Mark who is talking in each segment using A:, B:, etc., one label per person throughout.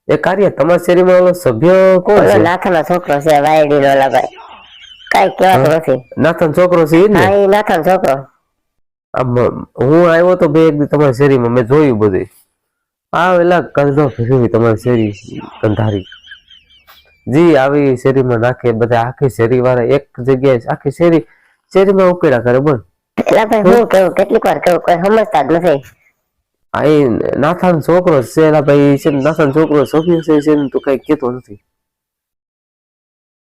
A: એ કાર્ય તમારા શેરીમાં ઓલો સભ્ય કોણ
B: ઓલો
A: છે?
B: નાથાનો છોકરો છે, વાયડીનો ઓલા ભાઈ. કઈ કહેવાતું નથી.
A: નાથન છોકરો છે ઈ જ ને?
B: હા, એ નાથાનો છોકરો.
A: હું આવ્યો તો બે એક દી તમારી શેરીમાં, મેં જોયું બધું. એલા કંધો ફેરવી તમારી શેરી કંધારી જી આવી શેરીમાં નાખે, બધા આખી શેરી વાળા એક જગ્યાએ આખી શેરીમાં ઉકેડા કરે. બોલ
B: એલા ભાઈ, હું કેવું કેટલીક વાર કેવું, કોઈ સમજતા જ નથી.
A: આ એ નાથાનો છોકરો છે. એલા ભાઈ છે નાથાનો છોકરો સભ્ય છે ને, તું કઈ કેતો નથી,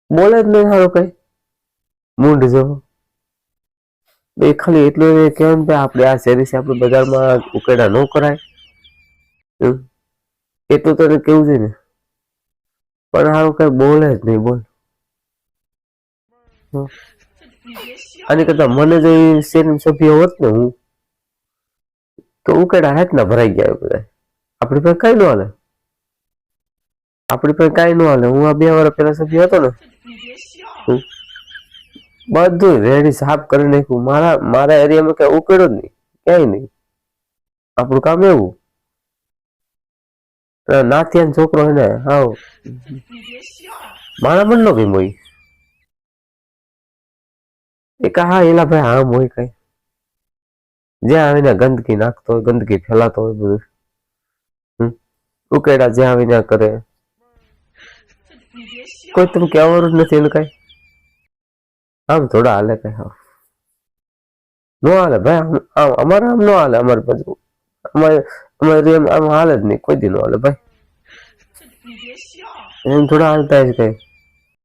A: બોલે જ નહીં સારું કઈ મૂંડ જેવો. એ ખાલી એટલું કેમ કે આપણે આ શેરી છે, આપણે બજારમાં ઉકેડા ન કરાય એટલું તને કેવું છે ને, પણ સારું કઈ બોલે જ નહીં. બોલ આની કરતા મને જો એ શેરી સભ્ય હોત ને હું તો ઉકેડા હાથ ના ભરાઈ ગયા બધા. આપણી પાસે કઈ ન હાલે, આપણી પાસે કઈ ન હાલે. હું આ 2 વર્ષ પહેલા સભ્ય હતો ને, બધું રેડી સાફ કરી નાખ્યું. મારા એરિયામાં કઈ ઉકેડો જ નહીં, ક્યાંય નહીં. આપણું કામ એવું. નાથિયાનો છોકરો હે ને, હાવ મારા મન નો ગઈ મોઈ એ હા એલા ભાઈ આમ હોય કઈ, જ્યાં આવીને ગંદકી નાખતો હોય, ગંદકી ફેલાતો હોય બધું. ઉકેડા જ્યાં આવીને કરે, કોઈ તમે કહેવાનું જ નથી એને કઈ. આમ થોડા હાલે કઈ, હા નો હાલે ભાઈ. અમારે આમ નો હાલે. અમારે બધું અમારે આમ હાલે જ નહીં, કોઈ દી નો હાલે ભાઈ. એમ થોડા હાલતા જ કઈ.